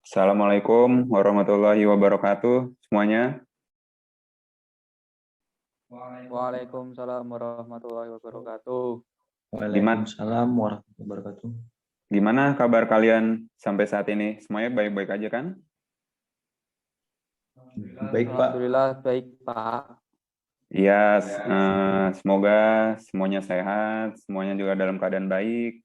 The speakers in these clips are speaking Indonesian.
Assalamualaikum warahmatullahi wabarakatuh semuanya. Waalaikumsalam warahmatullahi wabarakatuh. Gimana, Waalaikumsalam warahmatullahi wabarakatuh. gimana kabar kalian sampai saat ini? Semuanya baik-baik aja kan? Baik, Pak. Alhamdulillah baik, Pak. Iya, semoga semuanya sehat, semuanya juga dalam keadaan baik.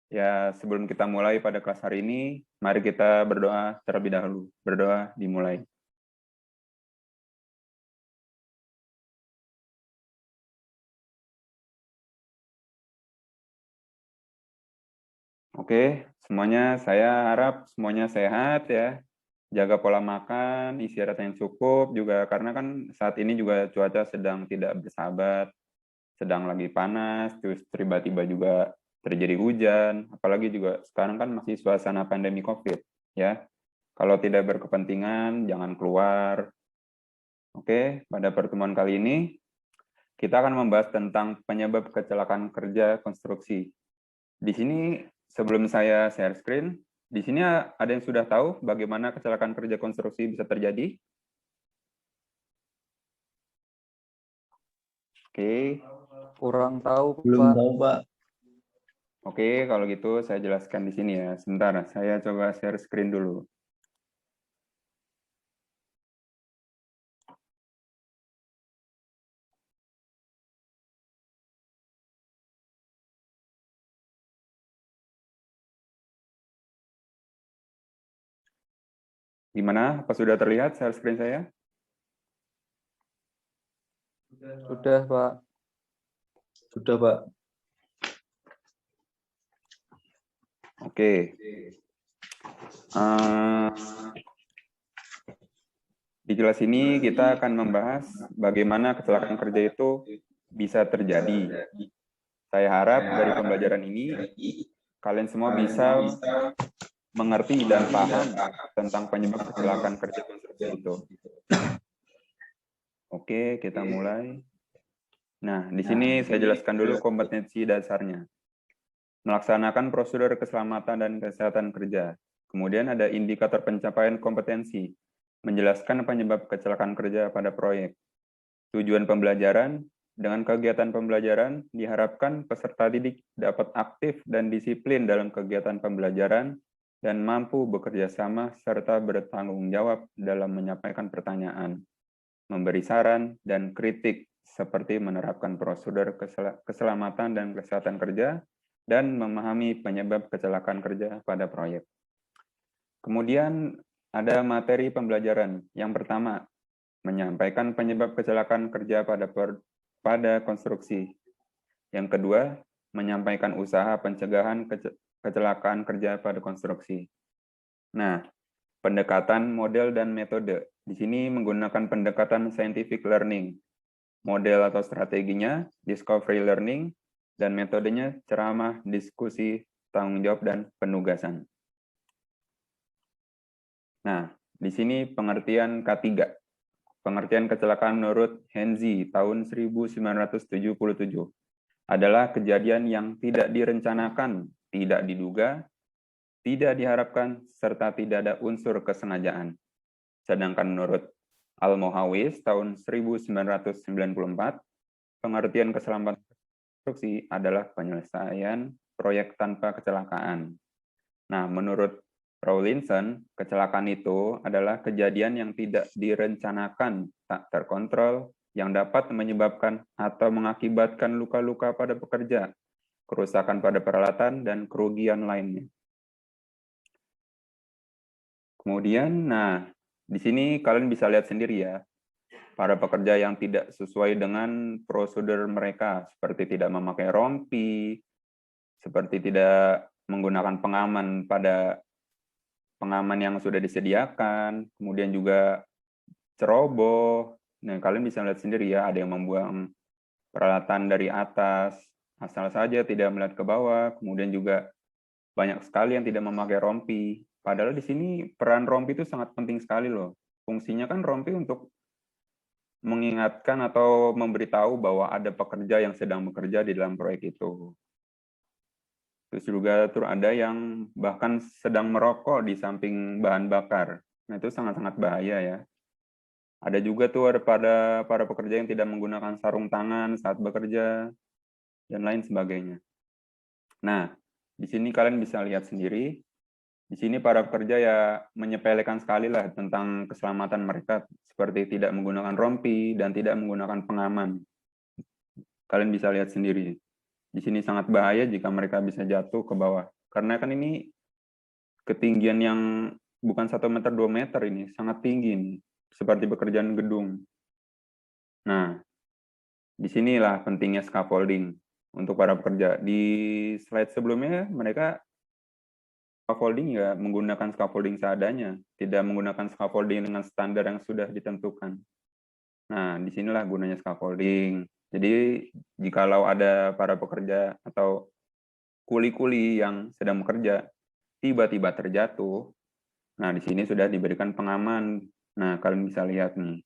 Ya, sebelum kita mulai pada kelas hari ini, mari kita berdoa terlebih dahulu. Berdoa dimulai. Oke, semuanya saya harap semuanya sehat ya. Jaga pola makan, istirahat yang cukup juga karena kan saat ini juga cuaca sedang tidak bersahabat, sedang lagi panas, terus tiba-tiba juga terjadi hujan, apalagi juga sekarang kan masih suasana pandemi COVID ya. Kalau tidak berkepentingan jangan keluar. Oke, pada pertemuan kali ini kita akan membahas tentang penyebab kecelakaan kerja konstruksi. Di sini sebelum saya share screen, di sini ada yang sudah tahu bagaimana kecelakaan kerja konstruksi bisa terjadi? Oke. Kurang tahu, Belum Pak. tahu, Pak. Oke, kalau gitu saya jelaskan di sini ya. Sebentar, saya coba share screen dulu. Gimana? Apa sudah terlihat share screen saya? Sudah, Pak. Sudah, Pak. Oke. Di kelas ini kita akan membahas bagaimana kecelakaan kerja itu bisa terjadi. Saya harap dari pembelajaran ini kalian semua bisa mengerti dan paham tentang penyebab kecelakaan kerja konstruksi itu. Oke, kita mulai. Nah, di sini saya jelaskan dulu kompetensi dasarnya. Melaksanakan prosedur keselamatan dan kesehatan kerja. Kemudian ada indikator pencapaian kompetensi, menjelaskan penyebab kecelakaan kerja pada proyek. Tujuan pembelajaran, dengan kegiatan pembelajaran, diharapkan peserta didik dapat aktif dan disiplin dalam kegiatan pembelajaran dan mampu bekerja sama serta bertanggung jawab dalam menyampaikan pertanyaan, memberi saran, dan kritik seperti menerapkan prosedur keselamatan dan kesehatan kerja, dan memahami penyebab kecelakaan kerja pada proyek. Kemudian ada materi pembelajaran. Yang pertama, menyampaikan penyebab kecelakaan kerja pada konstruksi. Yang kedua, menyampaikan usaha pencegahan kecelakaan kerja pada konstruksi. Nah, pendekatan model dan metode. Di sini menggunakan pendekatan scientific learning. Model atau strateginya discovery learning, dan metodenya ceramah, diskusi, tanggung jawab, dan penugasan. Nah, di sini pengertian K3. Pengertian kecelakaan menurut Henzi tahun 1977 adalah kejadian yang tidak direncanakan, tidak diduga, tidak diharapkan, serta tidak ada unsur kesengajaan. Sedangkan menurut Al-Mohawis tahun 1994, pengertian keselamatan konstruksi adalah penyelesaian proyek tanpa kecelakaan. Nah, menurut Rawlinson, kecelakaan itu adalah kejadian yang tidak direncanakan, tak terkontrol, yang dapat menyebabkan atau mengakibatkan luka-luka pada pekerja, kerusakan pada peralatan, dan kerugian lainnya. Kemudian, nah, di sini kalian bisa lihat sendiri ya, para pekerja yang tidak sesuai dengan prosedur mereka, seperti tidak memakai rompi, seperti tidak menggunakan pengaman yang sudah disediakan, kemudian juga ceroboh. Nah, kalian bisa lihat sendiri ya, ada yang membuang peralatan dari atas, asal saja tidak melihat ke bawah, kemudian juga banyak sekali yang tidak memakai rompi. Padahal di sini peran rompi itu sangat penting sekali loh. Fungsinya kan rompi untuk mengingatkan atau memberitahu bahwa ada pekerja yang sedang bekerja di dalam proyek itu. Terus juga ada yang bahkan sedang merokok di samping bahan bakar. Nah, itu sangat-sangat bahaya ya. Ada juga tuh ada pada para pekerja yang tidak menggunakan sarung tangan saat bekerja dan lain sebagainya. Nah, di sini kalian bisa lihat sendiri. Di sini para pekerja ya menyepelekan sekali lah tentang keselamatan mereka, seperti tidak menggunakan rompi dan tidak menggunakan pengaman. Kalian bisa lihat sendiri. Di sini sangat bahaya jika mereka bisa jatuh ke bawah. Karena kan ini ketinggian yang bukan 1 meter 2 meter ini, sangat tinggi ini, seperti pekerjaan gedung. Nah, disinilah pentingnya scaffolding untuk para pekerja. Di slide sebelumnya mereka scaffolding ya menggunakan scaffolding seadanya, tidak menggunakan scaffolding dengan standar yang sudah ditentukan. Nah, disinilah gunanya scaffolding. Jadi, jikalau ada para pekerja atau kuli-kuli yang sedang bekerja, tiba-tiba terjatuh, nah di sini sudah diberikan pengaman. Nah, kalian bisa lihat nih,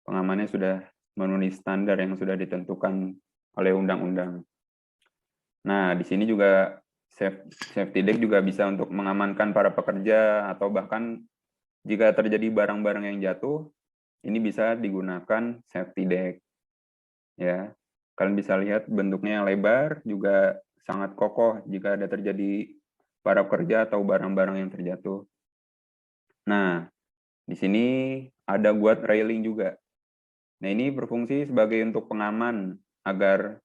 pengamannya sudah memenuhi standar yang sudah ditentukan oleh undang-undang. Nah, di sini juga safety deck juga bisa untuk mengamankan para pekerja atau bahkan jika terjadi barang-barang yang jatuh, ini bisa digunakan safety deck. Ya, kalian bisa lihat bentuknya yang lebar, juga sangat kokoh jika ada terjadi para pekerja atau barang-barang yang terjatuh. Nah, di sini ada guard railing juga. Nah, ini berfungsi sebagai untuk pengaman agar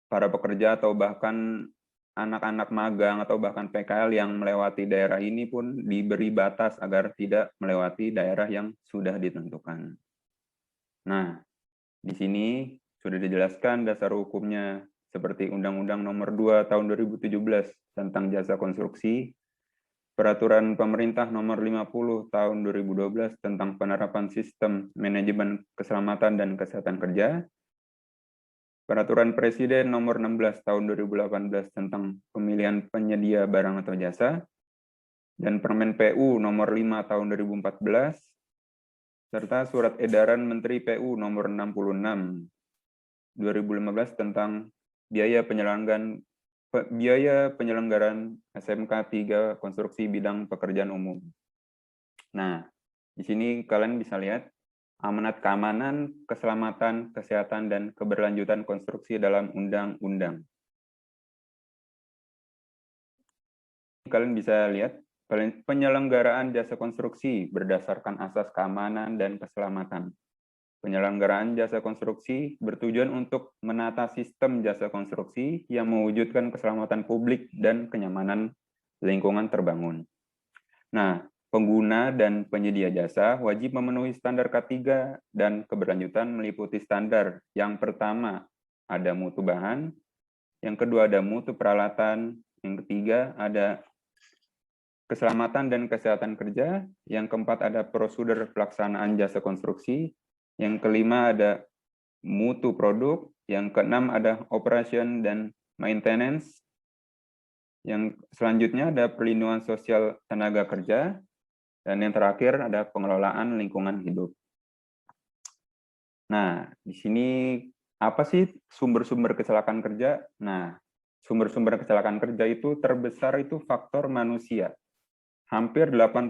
para pekerja atau bahkan anak-anak magang atau bahkan PKL yang melewati daerah ini pun diberi batas agar tidak melewati daerah yang sudah ditentukan. Nah, di sini sudah dijelaskan dasar hukumnya seperti Undang-Undang Nomor 2 Tahun 2017 tentang Jasa Konstruksi, Peraturan Pemerintah Nomor 50 Tahun 2012 tentang penerapan sistem manajemen keselamatan dan kesehatan kerja, Peraturan Presiden Nomor 16 Tahun 2018 tentang pemilihan penyedia barang atau jasa, dan Permen PU Nomor 5 Tahun 2014, serta Surat Edaran Menteri PU Nomor 66 2015 tentang biaya penyelenggaraan SMK 3 konstruksi bidang pekerjaan umum. Nah, di sini kalian bisa lihat amanat keamanan, keselamatan, kesehatan, dan keberlanjutan konstruksi dalam undang-undang. Kalian bisa lihat penyelenggaraan jasa konstruksi berdasarkan asas keamanan dan keselamatan. Penyelenggaraan jasa konstruksi bertujuan untuk menata sistem jasa konstruksi yang mewujudkan keselamatan publik dan kenyamanan lingkungan terbangun. Nah, pengguna dan penyedia jasa wajib memenuhi standar K3 dan keberlanjutan meliputi standar. Yang pertama, ada mutu bahan. Yang kedua, ada mutu peralatan. Yang ketiga, ada keselamatan dan kesehatan kerja. Yang keempat, ada prosedur pelaksanaan jasa konstruksi. Yang kelima ada mutu produk, yang keenam ada operation dan maintenance, yang selanjutnya ada perlindungan sosial tenaga kerja, dan yang terakhir ada pengelolaan lingkungan hidup. Nah, di sini apa sih sumber-sumber kecelakaan kerja? Nah, sumber-sumber kecelakaan kerja itu terbesar itu faktor manusia. Hampir 80%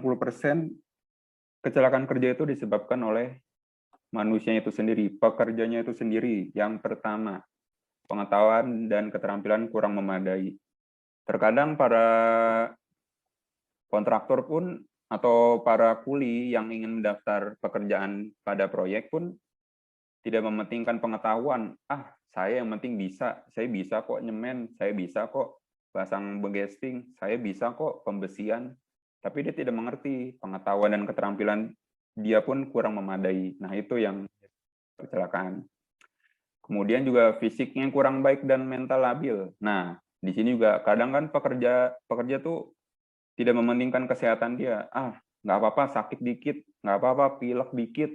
kecelakaan kerja itu disebabkan oleh manusianya itu sendiri, pekerjanya itu sendiri. Yang pertama, pengetahuan dan keterampilan kurang memadai. Terkadang para kontraktor pun atau para kuli yang ingin mendaftar pekerjaan pada proyek pun tidak mementingkan pengetahuan. Saya yang penting bisa, saya bisa kok nyemen, saya bisa kok pasang begesting, saya bisa kok pembesian. Tapi dia tidak mengerti pengetahuan dan keterampilan dia pun kurang memadai. Nah, itu yang kecelakaan. Kemudian juga fisiknya kurang baik dan mental labil. Nah, di sini juga kadang kan pekerja tuh tidak mementingkan kesehatan dia. Nggak apa-apa sakit dikit, nggak apa-apa pilek dikit,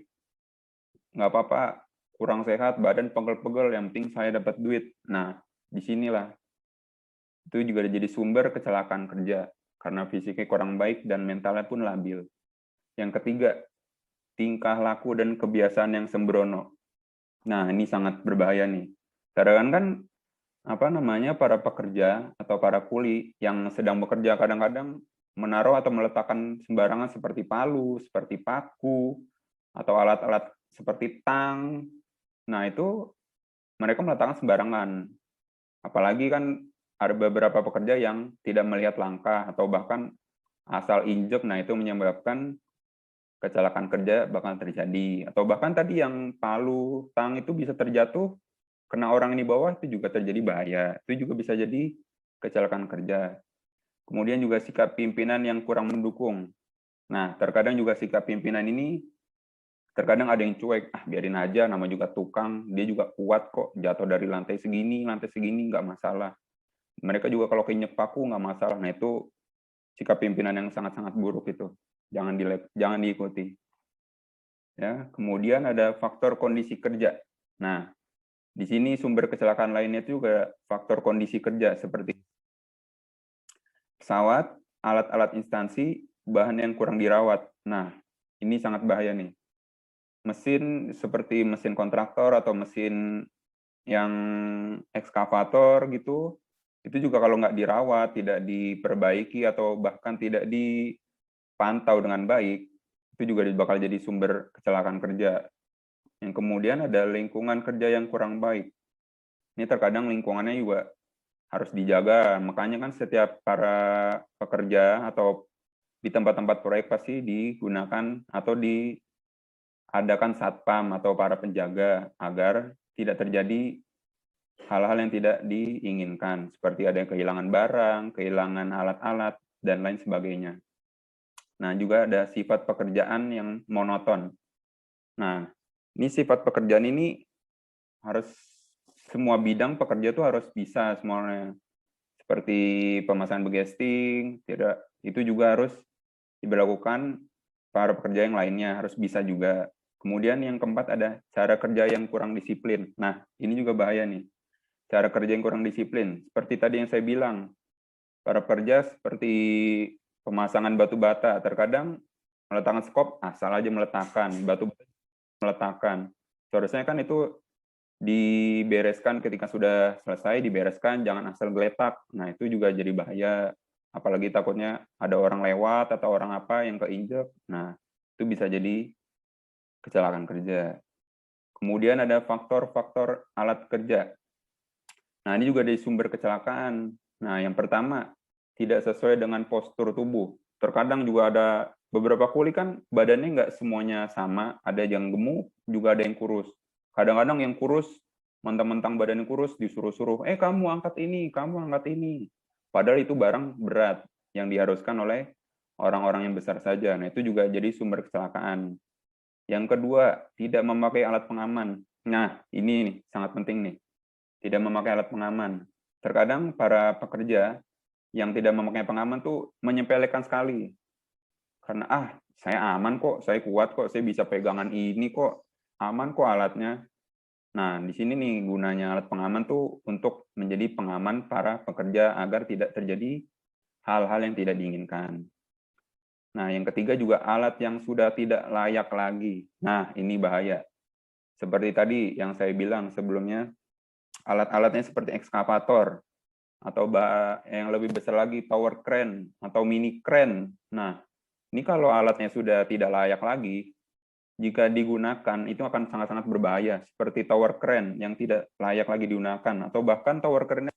nggak apa-apa kurang sehat, badan pegel-pegel, yang penting saya dapat duit. Nah, disinilah itu juga jadi sumber kecelakaan kerja karena fisiknya kurang baik dan mentalnya pun labil. Yang ketiga, tingkah laku dan kebiasaan yang sembrono. Nah, ini sangat berbahaya nih. Kadang kan para pekerja atau para kuli yang sedang bekerja kadang-kadang menaruh atau meletakkan sembarangan seperti palu, seperti paku, atau alat-alat seperti tang. Nah, itu mereka meletakkan sembarangan. Apalagi kan ada beberapa pekerja yang tidak melihat langkah atau bahkan asal injek, nah itu menyebabkan kecelakaan kerja bakal terjadi. Atau bahkan tadi yang palu, tang itu bisa terjatuh, kena orang di bawah itu juga terjadi bahaya. Itu juga bisa jadi kecelakaan kerja. Kemudian juga sikap pimpinan yang kurang mendukung. Nah, terkadang juga sikap pimpinan ini terkadang ada yang cuek, biarin aja, nama juga tukang, dia juga kuat kok, jatuh dari lantai segini, nggak masalah. Mereka juga kalau keinjek paku nggak masalah. Nah, itu sikap pimpinan yang sangat-sangat buruk itu. Jangan diikuti. Ya, kemudian ada faktor kondisi kerja. Nah, di sini sumber kecelakaan lainnya itu juga faktor kondisi kerja seperti pesawat, alat-alat instansi, bahan yang kurang dirawat. Nah, ini sangat bahaya nih. Mesin seperti mesin kontraktor atau mesin yang ekskavator gitu, itu juga kalau nggak dirawat, tidak diperbaiki, atau bahkan tidak dipantau dengan baik, itu juga bakal jadi sumber kecelakaan kerja. Yang kemudian ada lingkungan kerja yang kurang baik. Ini terkadang lingkungannya juga harus dijaga. Makanya kan setiap para pekerja atau di tempat-tempat proyek pasti digunakan atau diadakan satpam atau para penjaga agar tidak terjadi hal-hal yang tidak diinginkan, seperti ada yang kehilangan barang, kehilangan alat-alat, dan lain sebagainya. Nah, juga ada sifat pekerjaan yang monoton. Nah, ini sifat pekerjaan ini harus semua bidang pekerja tuh harus bisa semuanya. Seperti pemasangan begesting, itu juga harus diberlakukan para pekerja yang lainnya, harus bisa juga. Kemudian yang keempat ada cara kerja yang kurang disiplin. Nah, ini juga bahaya nih. Cara kerja yang kurang disiplin. Seperti tadi yang saya bilang, para pekerja seperti pemasangan batu bata, terkadang meletakkan skop, asal aja meletakkan, batu meletakkan. Seharusnya kan itu dibereskan ketika sudah selesai, dibereskan, jangan asal geletak. Nah, itu juga jadi bahaya. Apalagi takutnya ada orang lewat atau orang apa yang keinjek. Nah, itu bisa jadi kecelakaan kerja. Kemudian ada faktor-faktor alat kerja. Nah, ini juga dari sumber kecelakaan. Nah, yang pertama, tidak sesuai dengan postur tubuh. Terkadang juga ada beberapa kuli kan badannya nggak semuanya sama. Ada yang gemuk, juga ada yang kurus. Kadang-kadang yang kurus, mentang-mentang badannya kurus, disuruh-suruh, kamu angkat ini, kamu angkat ini. Padahal itu barang berat yang diharuskan oleh orang-orang yang besar saja. Nah, itu juga jadi sumber kecelakaan. Yang kedua, tidak memakai alat pengaman. Nah, ini nih, sangat penting nih. Tidak memakai alat pengaman. Terkadang para pekerja yang tidak memakai pengaman tuh menyepelekan sekali. Karena, saya aman kok, saya kuat kok, saya bisa pegangan ini kok, aman kok alatnya. Nah, di sini nih gunanya alat pengaman tuh untuk menjadi pengaman para pekerja agar tidak terjadi hal-hal yang tidak diinginkan. Nah, yang ketiga juga alat yang sudah tidak layak lagi. Nah, ini bahaya. Seperti tadi yang saya bilang sebelumnya, alat-alatnya seperti ekskavator, atau yang lebih besar lagi tower crane atau mini crane. Nah, ini kalau alatnya sudah tidak layak lagi, jika digunakan itu akan sangat-sangat berbahaya, seperti tower crane yang tidak layak lagi digunakan, atau bahkan tower crane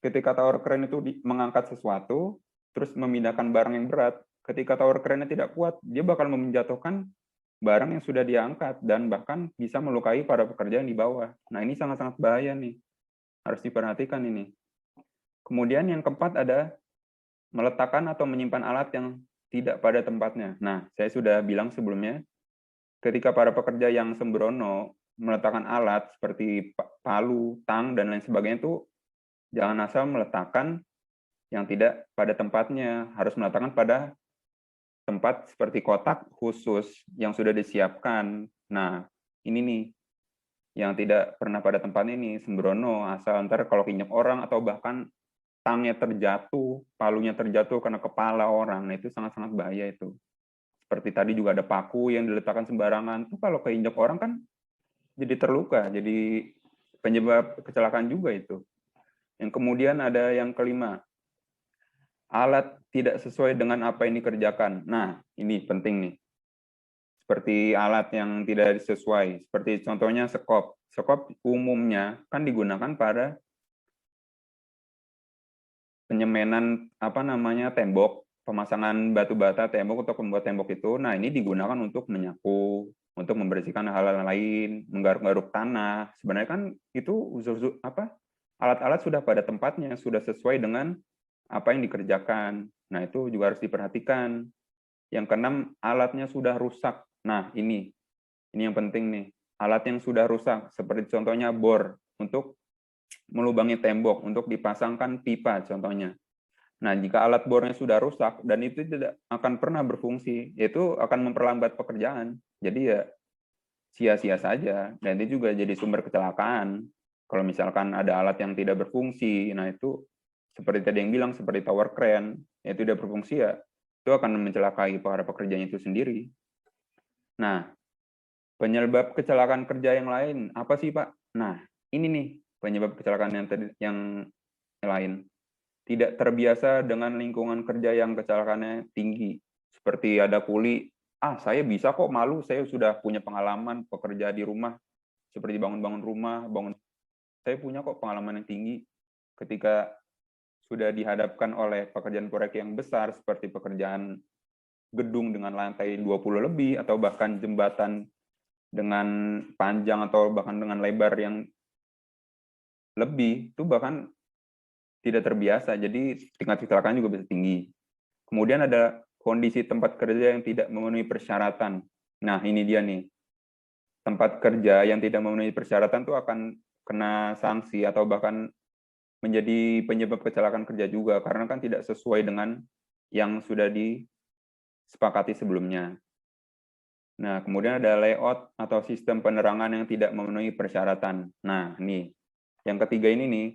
ketika tower crane itu mengangkat sesuatu, terus memindahkan barang yang berat, ketika tower crane-nya tidak kuat, dia bakal menjatuhkan barang yang sudah diangkat, dan bahkan bisa melukai para pekerja yang di bawah. Nah, ini sangat-sangat bahaya nih. Harus diperhatikan ini. Kemudian yang keempat ada meletakkan atau menyimpan alat yang tidak pada tempatnya. Nah, saya sudah bilang sebelumnya, ketika para pekerja yang sembrono meletakkan alat seperti palu, tang, dan lain sebagainya itu jangan asal meletakkan yang tidak pada tempatnya. Harus meletakkan pada tempat seperti kotak khusus yang sudah disiapkan. Nah, ini nih yang tidak pernah pada tempatnya ini, sembrono, asal ntar kalau kinyak orang atau bahkan tangnya terjatuh, palunya terjatuh karena kepala orang, nah itu sangat-sangat bahaya itu. Seperti tadi juga ada paku yang diletakkan sembarangan, tuh kalau keinjak orang kan jadi terluka, jadi penyebab kecelakaan juga itu. Yang kemudian ada yang kelima, alat tidak sesuai dengan apa yang dikerjakan. Nah, ini penting nih. Seperti alat yang tidak sesuai, seperti contohnya sekop. Sekop umumnya kan digunakan pada penyemenan tembok, pemasangan batu bata tembok untuk membuat tembok itu. Nah, ini digunakan untuk menyapu, untuk membersihkan hal-hal lain, menggaruk-garuk tanah. Sebenarnya kan itu alat-alat sudah pada tempatnya, sudah sesuai dengan apa yang dikerjakan. Nah, itu juga harus diperhatikan. Yang keenam, alatnya sudah rusak. Nah, ini yang penting nih. Alat yang sudah rusak, seperti contohnya bor untuk melubangi tembok, untuk dipasangkan pipa contohnya. Nah, jika alat bornya sudah rusak dan itu tidak akan pernah berfungsi, itu akan memperlambat pekerjaan. Jadi ya sia-sia saja, dan itu juga jadi sumber kecelakaan. Kalau misalkan ada alat yang tidak berfungsi, nah itu seperti tadi yang bilang, seperti tower crane, ya tidak berfungsi ya, itu akan mencelakai para pekerjanya itu sendiri. Nah, penyebab kecelakaan kerja yang lain, apa sih Pak? Nah, ini nih, penyebab kecelakaan yang lain. Tidak terbiasa dengan lingkungan kerja yang kecelakaannya tinggi. Seperti ada kuli, saya bisa kok, malu, saya sudah punya pengalaman pekerja di rumah, seperti bangun-bangun rumah, saya punya kok pengalaman yang tinggi ketika sudah dihadapkan oleh pekerjaan proyek yang besar, seperti pekerjaan gedung dengan lantai 20 lebih, atau bahkan jembatan dengan panjang atau bahkan dengan lebar yang lebih, itu bahkan tidak terbiasa, jadi tingkat kecelakaan juga bisa tinggi. Kemudian ada kondisi tempat kerja yang tidak memenuhi persyaratan. Nah, ini dia nih. Tempat kerja yang tidak memenuhi persyaratan itu akan kena sanksi atau bahkan menjadi penyebab kecelakaan kerja juga, karena kan tidak sesuai dengan yang sudah disepakati sebelumnya. Nah, kemudian ada layout atau sistem penerangan yang tidak memenuhi persyaratan. Nah, nih, yang ketiga ini nih,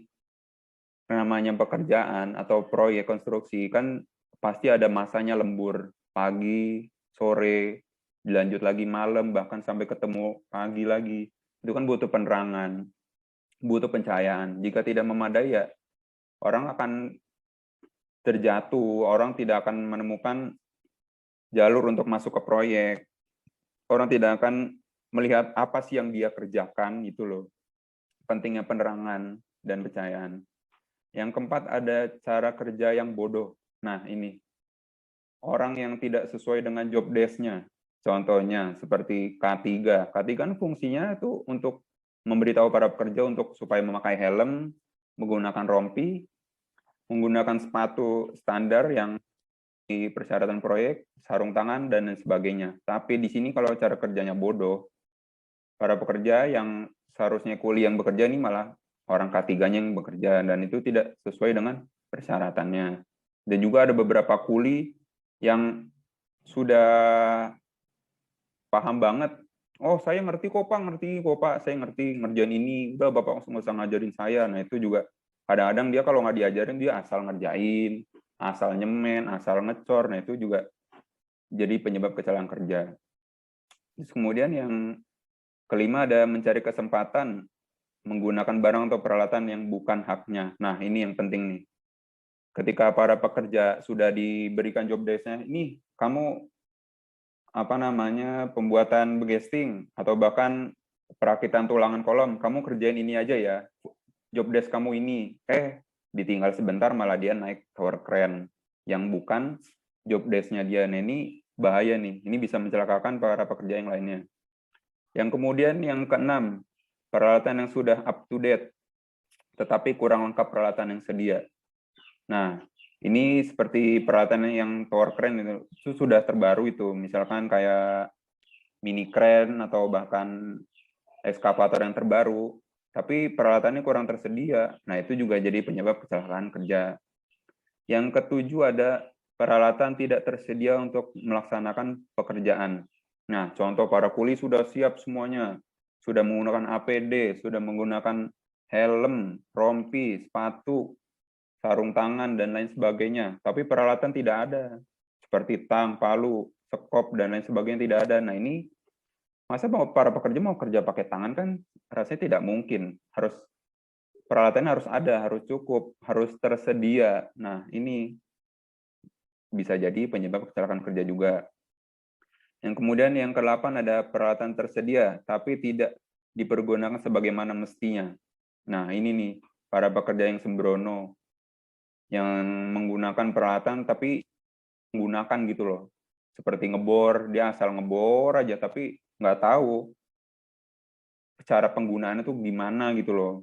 namanya pekerjaan atau proyek konstruksi, kan pasti ada masanya lembur, pagi, sore, dilanjut lagi malam, bahkan sampai ketemu pagi lagi. Itu kan butuh penerangan, butuh pencahayaan. Jika tidak memadai ya, orang akan terjatuh, orang tidak akan menemukan jalur untuk masuk ke proyek. Orang tidak akan melihat apa sih yang dia kerjakan, gitu loh. Pentingnya penerangan dan pencahayaan. Yang keempat ada cara kerja yang bodoh. Nah, ini. Orang yang tidak sesuai dengan job desk-nya. Contohnya seperti K3. K3 kan fungsinya itu untuk memberitahu para pekerja untuk supaya memakai helm, menggunakan rompi, menggunakan sepatu standar yang di persyaratan proyek, sarung tangan, dan lain sebagainya. Tapi di sini kalau cara kerjanya bodoh, para pekerja yang seharusnya kuli yang bekerja ini malah orang K3-nya yang bekerja, dan itu tidak sesuai dengan persyaratannya. Dan juga ada beberapa kuli yang sudah paham banget, saya ngerti kok Pak, saya ngerti ngerjain ini, udah Bapak nggak usah ngajarin saya. Nah, itu juga kadang-kadang dia kalau nggak diajarin, dia asal ngerjain, asal nyemen, asal ngecor. Nah, itu juga jadi penyebab kecelakaan kerja. Terus kemudian yang kelima ada mencari kesempatan menggunakan barang atau peralatan yang bukan haknya. Nah, ini yang penting nih. Ketika para pekerja sudah diberikan job desk-nya, ini kamu pembuatan begesting atau bahkan perakitan tulangan kolom, kamu kerjain ini aja ya, job desk kamu ini. Ditinggal sebentar malah dia naik tower crane yang bukan job desk-nya dia. Nah, ini bahaya nih, ini bisa mencelakakan para pekerja yang lainnya. Yang kemudian yang keenam, peralatan yang sudah up to date, tetapi kurang lengkap peralatan yang sedia. Nah, ini seperti peralatan yang tower crane itu sudah terbaru itu, misalkan kayak mini crane atau bahkan eskavator yang terbaru, tapi peralatannya kurang tersedia. Nah, itu juga jadi penyebab kecelakaan kerja. Yang ketujuh ada peralatan tidak tersedia untuk melaksanakan pekerjaan. Nah, contoh para kuli sudah siap semuanya, sudah menggunakan APD, sudah menggunakan helm, rompi, sepatu, sarung tangan, dan lain sebagainya. Tapi peralatan tidak ada, seperti tang, palu, sekop, dan lain sebagainya tidak ada. Nah, ini masa para pekerja mau kerja pakai tangan kan rasanya tidak mungkin. Peralatan harus ada, harus cukup, harus tersedia. Nah, ini bisa jadi penyebab kecelakaan kerja juga. Yang kemudian yang ke-8 ada peralatan tersedia, tapi tidak dipergunakan sebagaimana mestinya. Nah, ini nih, para pekerja yang sembrono, yang menggunakan peralatan tapi menggunakan gitu loh. Seperti ngebor, dia asal ngebor aja, tapi nggak tahu cara penggunaannya tuh gimana gitu loh.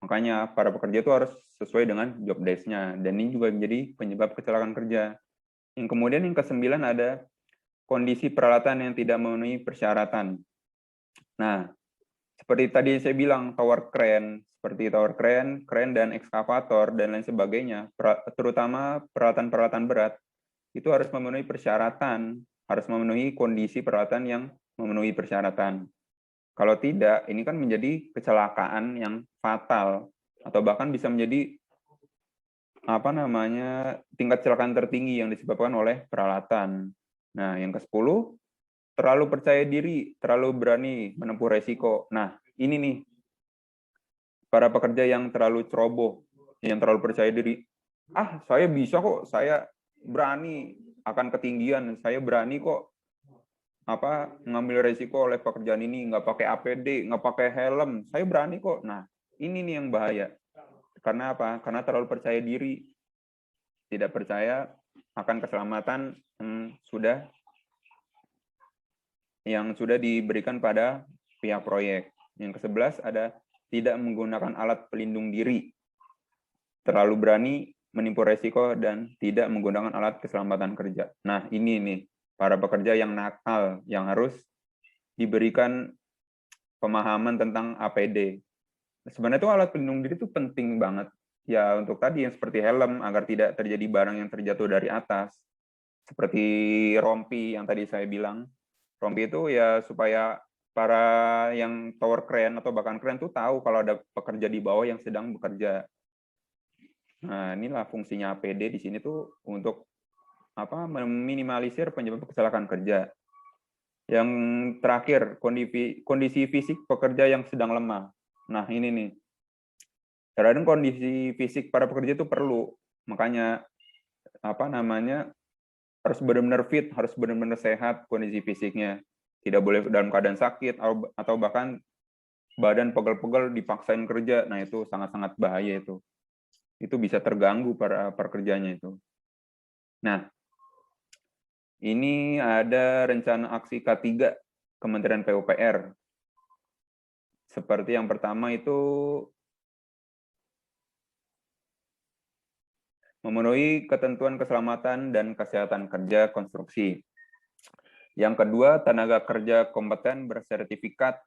Makanya para pekerja itu harus sesuai dengan job desk-nya. Dan ini juga menjadi penyebab kecelakaan kerja. Yang kemudian yang ke-9 ada kondisi peralatan yang tidak memenuhi persyaratan. Nah, seperti tadi saya bilang, seperti tower crane, crane dan ekskavator, dan lain sebagainya, terutama peralatan-peralatan berat, itu harus memenuhi persyaratan, harus memenuhi kondisi peralatan yang memenuhi persyaratan. Kalau tidak, ini kan menjadi kecelakaan yang fatal, atau bahkan bisa menjadi tingkat kecelakaan tertinggi yang disebabkan oleh peralatan. Nah, yang ke-10, terlalu percaya diri, terlalu berani menempuh resiko. Nah, ini nih, para pekerja yang terlalu ceroboh, yang terlalu percaya diri. Saya bisa kok, saya berani akan ketinggian, saya berani kok ngambil resiko oleh pekerjaan ini, nggak pakai APD, nggak pakai helm, saya berani kok. Nah, ini nih yang bahaya. Karena apa? Karena terlalu percaya diri, tidak percaya akan keselamatan yang sudah diberikan pada pihak proyek. Yang ke-11 ada tidak menggunakan alat pelindung diri, terlalu berani menipu resiko, dan tidak menggunakan alat keselamatan kerja. Nah, ini nih, para pekerja yang nakal, yang harus diberikan pemahaman tentang APD. Sebenarnya itu alat pelindung diri itu penting banget. Ya, untuk tadi yang seperti helm, agar tidak terjadi barang yang terjatuh dari atas. Seperti rompi yang tadi saya bilang. Rompi itu ya supaya para yang tower crane atau bahkan crane itu tahu kalau ada pekerja di bawah yang sedang bekerja. Nah, inilah fungsinya APD di sini tuh untuk meminimalisir penyebab kecelakaan kerja. Yang terakhir, kondisi fisik pekerja yang sedang lemah. Nah, ini nih. Terkadang kondisi fisik para pekerja itu perlu. Makanya harus benar-benar fit, harus benar-benar sehat kondisi fisiknya. Tidak boleh dalam keadaan sakit atau bahkan badan pegel-pegel dipaksain kerja. Nah, itu sangat-sangat bahaya itu. Itu bisa terganggu para pekerjanya itu. Nah, ini ada rencana aksi K3 Kementerian PUPR. Seperti yang pertama itu memenuhi ketentuan keselamatan dan kesehatan kerja konstruksi. Yang kedua, tenaga kerja kompeten bersertifikat.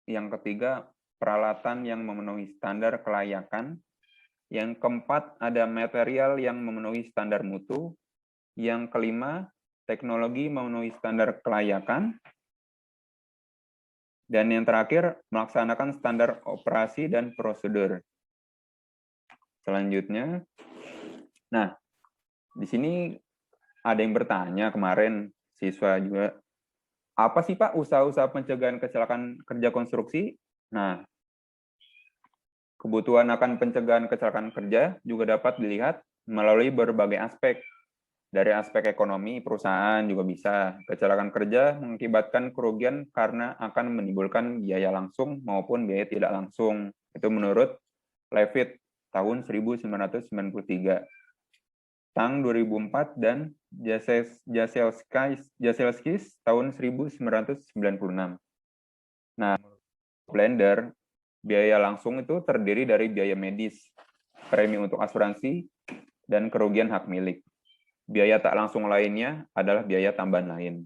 Yang ketiga, peralatan yang memenuhi standar kelayakan. Yang keempat, ada material yang memenuhi standar mutu. Yang kelima, teknologi memenuhi standar kelayakan. Dan yang terakhir, melaksanakan standar operasi dan prosedur. Selanjutnya, nah, di sini ada yang bertanya kemarin, siswa juga, apa sih Pak usaha-usaha pencegahan kecelakaan kerja konstruksi? Nah, kebutuhan akan pencegahan kecelakaan kerja juga dapat dilihat melalui berbagai aspek. Dari aspek ekonomi, perusahaan juga bisa. Kecelakaan kerja mengakibatkan kerugian karena akan menimbulkan biaya langsung maupun biaya tidak langsung. Itu menurut Levitt tahun 1993. Tang 2004 dan Jaselskis tahun 1996. Nah, Blender, biaya langsung itu terdiri dari biaya medis, premi untuk asuransi, dan kerugian hak milik. Biaya tak langsung lainnya adalah biaya tambahan lain.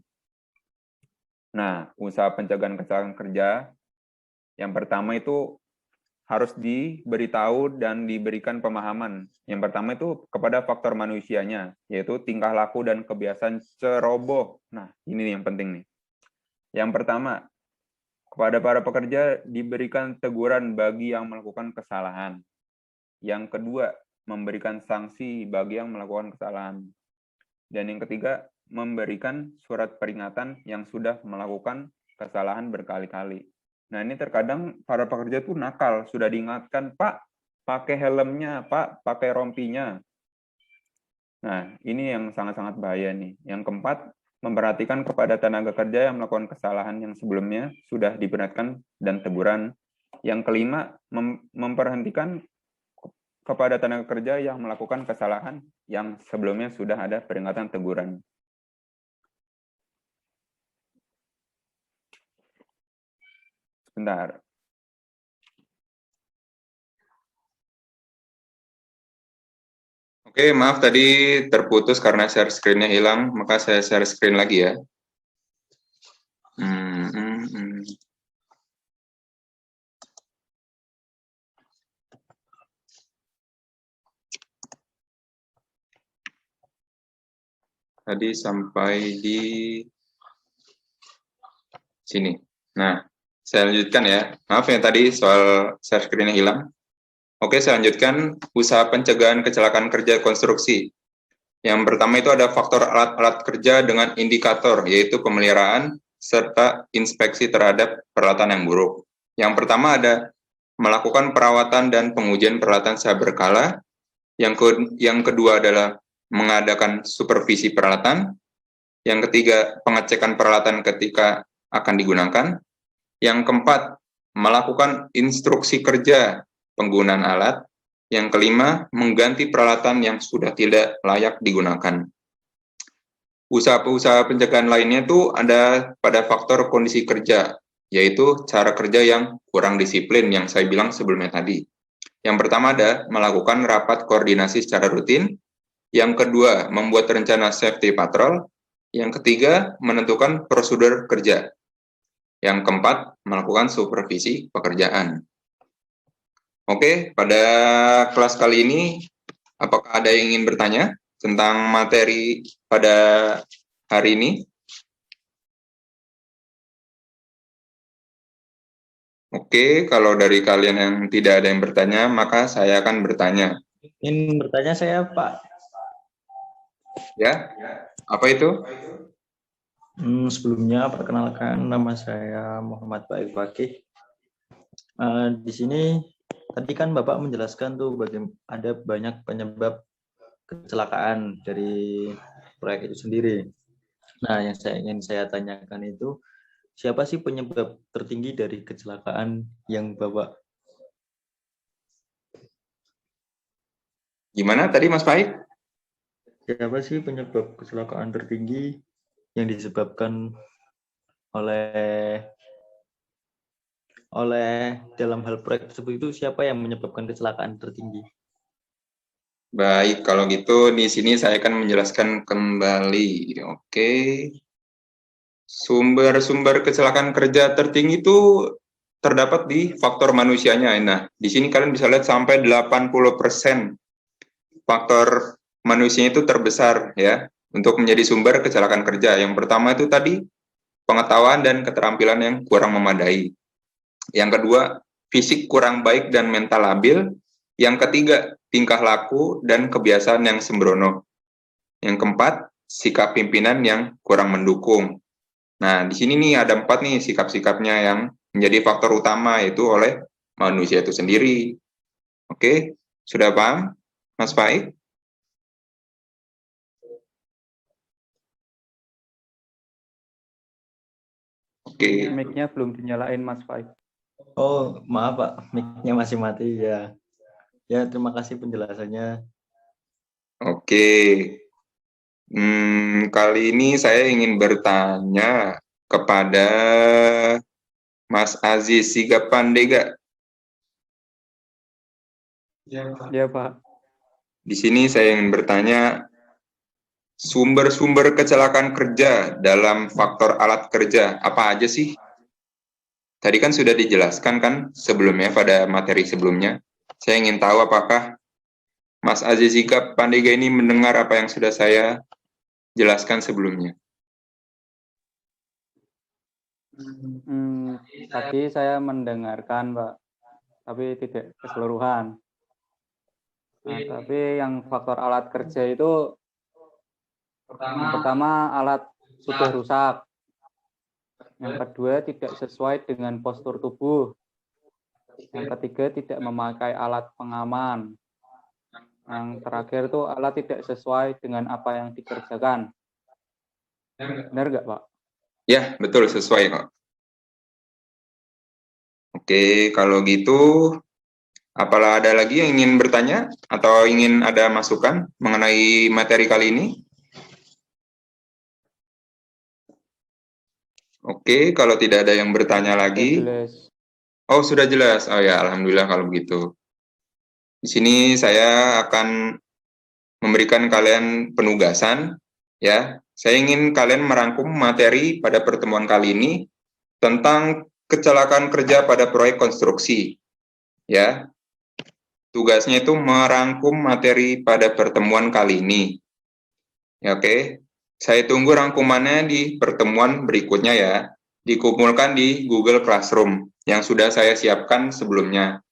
Nah, usaha pencegahan kecelakaan kerja yang pertama itu harus diberitahu dan diberikan pemahaman. Yang pertama itu kepada faktor manusianya, yaitu tingkah laku dan kebiasaan ceroboh. Nah, ini yang penting nih. Yang pertama, kepada para pekerja diberikan teguran bagi yang melakukan kesalahan. Yang kedua, memberikan sanksi bagi yang melakukan kesalahan. Dan yang ketiga, memberikan surat peringatan yang sudah melakukan kesalahan berkali-kali. Nah, ini terkadang para pekerja tuh nakal, sudah diingatkan, Pak, pakai helmnya, Pak, pakai rompinya. Nah, ini yang sangat-sangat bahaya nih. Yang keempat, memperhatikan kepada tenaga kerja yang melakukan kesalahan yang sebelumnya sudah diperingatkan dan teguran. Yang kelima, memperhentikan kepada tenaga kerja yang melakukan kesalahan yang sebelumnya sudah ada peringatan teguran. Sebentar. Oke, maaf tadi terputus karena share screen-nya hilang, maka saya share screen lagi ya. Tadi sampai di sini. Nah, saya lanjutkan ya. Maaf ya tadi soal share screen-nya hilang. Oke, saya lanjutkan usaha pencegahan kecelakaan kerja konstruksi. Yang pertama itu ada faktor alat-alat kerja dengan indikator, yaitu pemeliharaan serta inspeksi terhadap peralatan yang buruk. Yang pertama ada melakukan perawatan dan pengujian peralatan secara berkala. Yang kedua adalah mengadakan supervisi peralatan. Yang ketiga, pengecekan peralatan ketika akan digunakan. Yang keempat, melakukan instruksi kerja penggunaan alat. Yang kelima, mengganti peralatan yang sudah tidak layak digunakan. Usaha-usaha pencegahan lainnya itu ada pada faktor kondisi kerja, yaitu cara kerja yang kurang disiplin yang saya bilang sebelumnya tadi. Yang pertama ada melakukan rapat koordinasi secara rutin. Yang kedua, membuat rencana safety patrol. Yang ketiga, menentukan prosedur kerja. Yang keempat, melakukan supervisi pekerjaan. Oke, pada kelas kali ini, apakah ada yang ingin bertanya tentang materi pada hari ini? Oke, kalau dari kalian yang tidak ada yang bertanya, maka saya akan bertanya. Ingin bertanya saya, Pak. Ya, apa itu? Sebelumnya perkenalkan nama saya Muhammad Baik Fakih. Di sini tadi kan Bapak menjelaskan tuh ada banyak penyebab kecelakaan dari proyek itu sendiri. Nah, yang ingin saya tanyakan itu siapa sih penyebab tertinggi dari kecelakaan yang Bapak? Gimana tadi Mas Faik? Siapa sih penyebab kecelakaan tertinggi yang disebabkan oleh dalam hal proyek tersebut itu siapa yang menyebabkan kecelakaan tertinggi? Baik, kalau gitu di sini saya akan menjelaskan kembali. Oke. Sumber-sumber kecelakaan kerja tertinggi itu terdapat di faktor manusianya. Nah, di sini kalian bisa lihat sampai 80% faktor manusia itu terbesar ya untuk menjadi sumber kecelakaan kerja. Yang pertama itu tadi pengetahuan dan keterampilan yang kurang memadai. Yang kedua, fisik kurang baik dan mental labil. Yang ketiga, tingkah laku dan kebiasaan yang sembrono. Yang keempat, sikap pimpinan yang kurang mendukung. Nah, di sini nih ada 4 nih sikap-sikapnya yang menjadi faktor utama yaitu oleh manusia itu sendiri. Oke, sudah paham, Mas Faik? Oke. Mic-nya belum dinyalain Mas Faik. Oh, maaf Pak, mic-nya masih mati ya. Ya, terima kasih penjelasannya. Oke. Kali ini saya ingin bertanya kepada Mas Aziz Sigap Pandega. Ya Pak. Di sini saya ingin bertanya sumber-sumber kecelakaan kerja dalam faktor alat kerja apa aja sih? Tadi kan sudah dijelaskan kan sebelumnya pada materi sebelumnya. Saya ingin tahu apakah Mas Aziz Sigap Pandega ini mendengar apa yang sudah saya jelaskan sebelumnya. Tadi saya mendengarkan, Pak, tapi tidak keseluruhan. Nah, tapi yang faktor alat kerja itu yang pertama alat sudah rusak. Yang kedua, tidak sesuai dengan postur tubuh. Yang ketiga, tidak memakai alat pengaman. Yang terakhir tuh alat tidak sesuai dengan apa yang dikerjakan. Benar nggak, Pak? Ya, betul, sesuai kok. Oke, kalau gitu, apalah ada lagi yang ingin bertanya atau ingin ada masukan mengenai materi kali ini? Oke, kalau tidak ada yang bertanya lagi. Jelas. Oh, sudah jelas. Oh ya, alhamdulillah kalau begitu. Di sini saya akan memberikan kalian penugasan, ya. Saya ingin kalian merangkum materi pada pertemuan kali ini tentang kecelakaan kerja pada proyek konstruksi, ya. Tugasnya itu merangkum materi pada pertemuan kali ini. Ya, oke. Saya tunggu rangkumannya di pertemuan berikutnya ya. Dikumpulkan di Google Classroom yang sudah saya siapkan sebelumnya.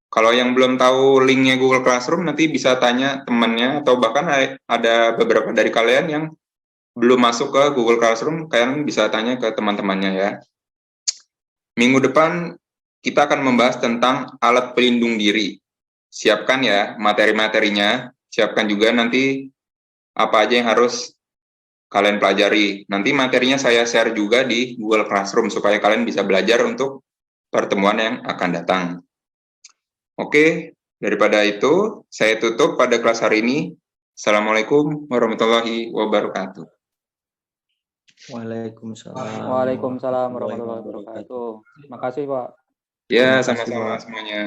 Kalau yang belum tahu linknya Google Classroom, nanti bisa tanya temannya, atau bahkan ada beberapa dari kalian yang belum masuk ke Google Classroom, kalian bisa tanya ke teman-temannya ya. Minggu depan kita akan membahas tentang alat pelindung diri. Siapkan ya materi-materinya, siapkan juga nanti apa aja yang harus kalian pelajari. Nanti materinya saya share juga di Google Classroom supaya kalian bisa belajar untuk pertemuan yang akan datang. Oke, daripada itu saya tutup pada kelas hari ini. Assalamualaikum warahmatullahi wabarakatuh. Waalaikumsalam. Waalaikumsalam warahmatullahi wabarakatuh. Terima kasih, Pak. Ya, Terima kasih, sama-sama Pak. semuanya.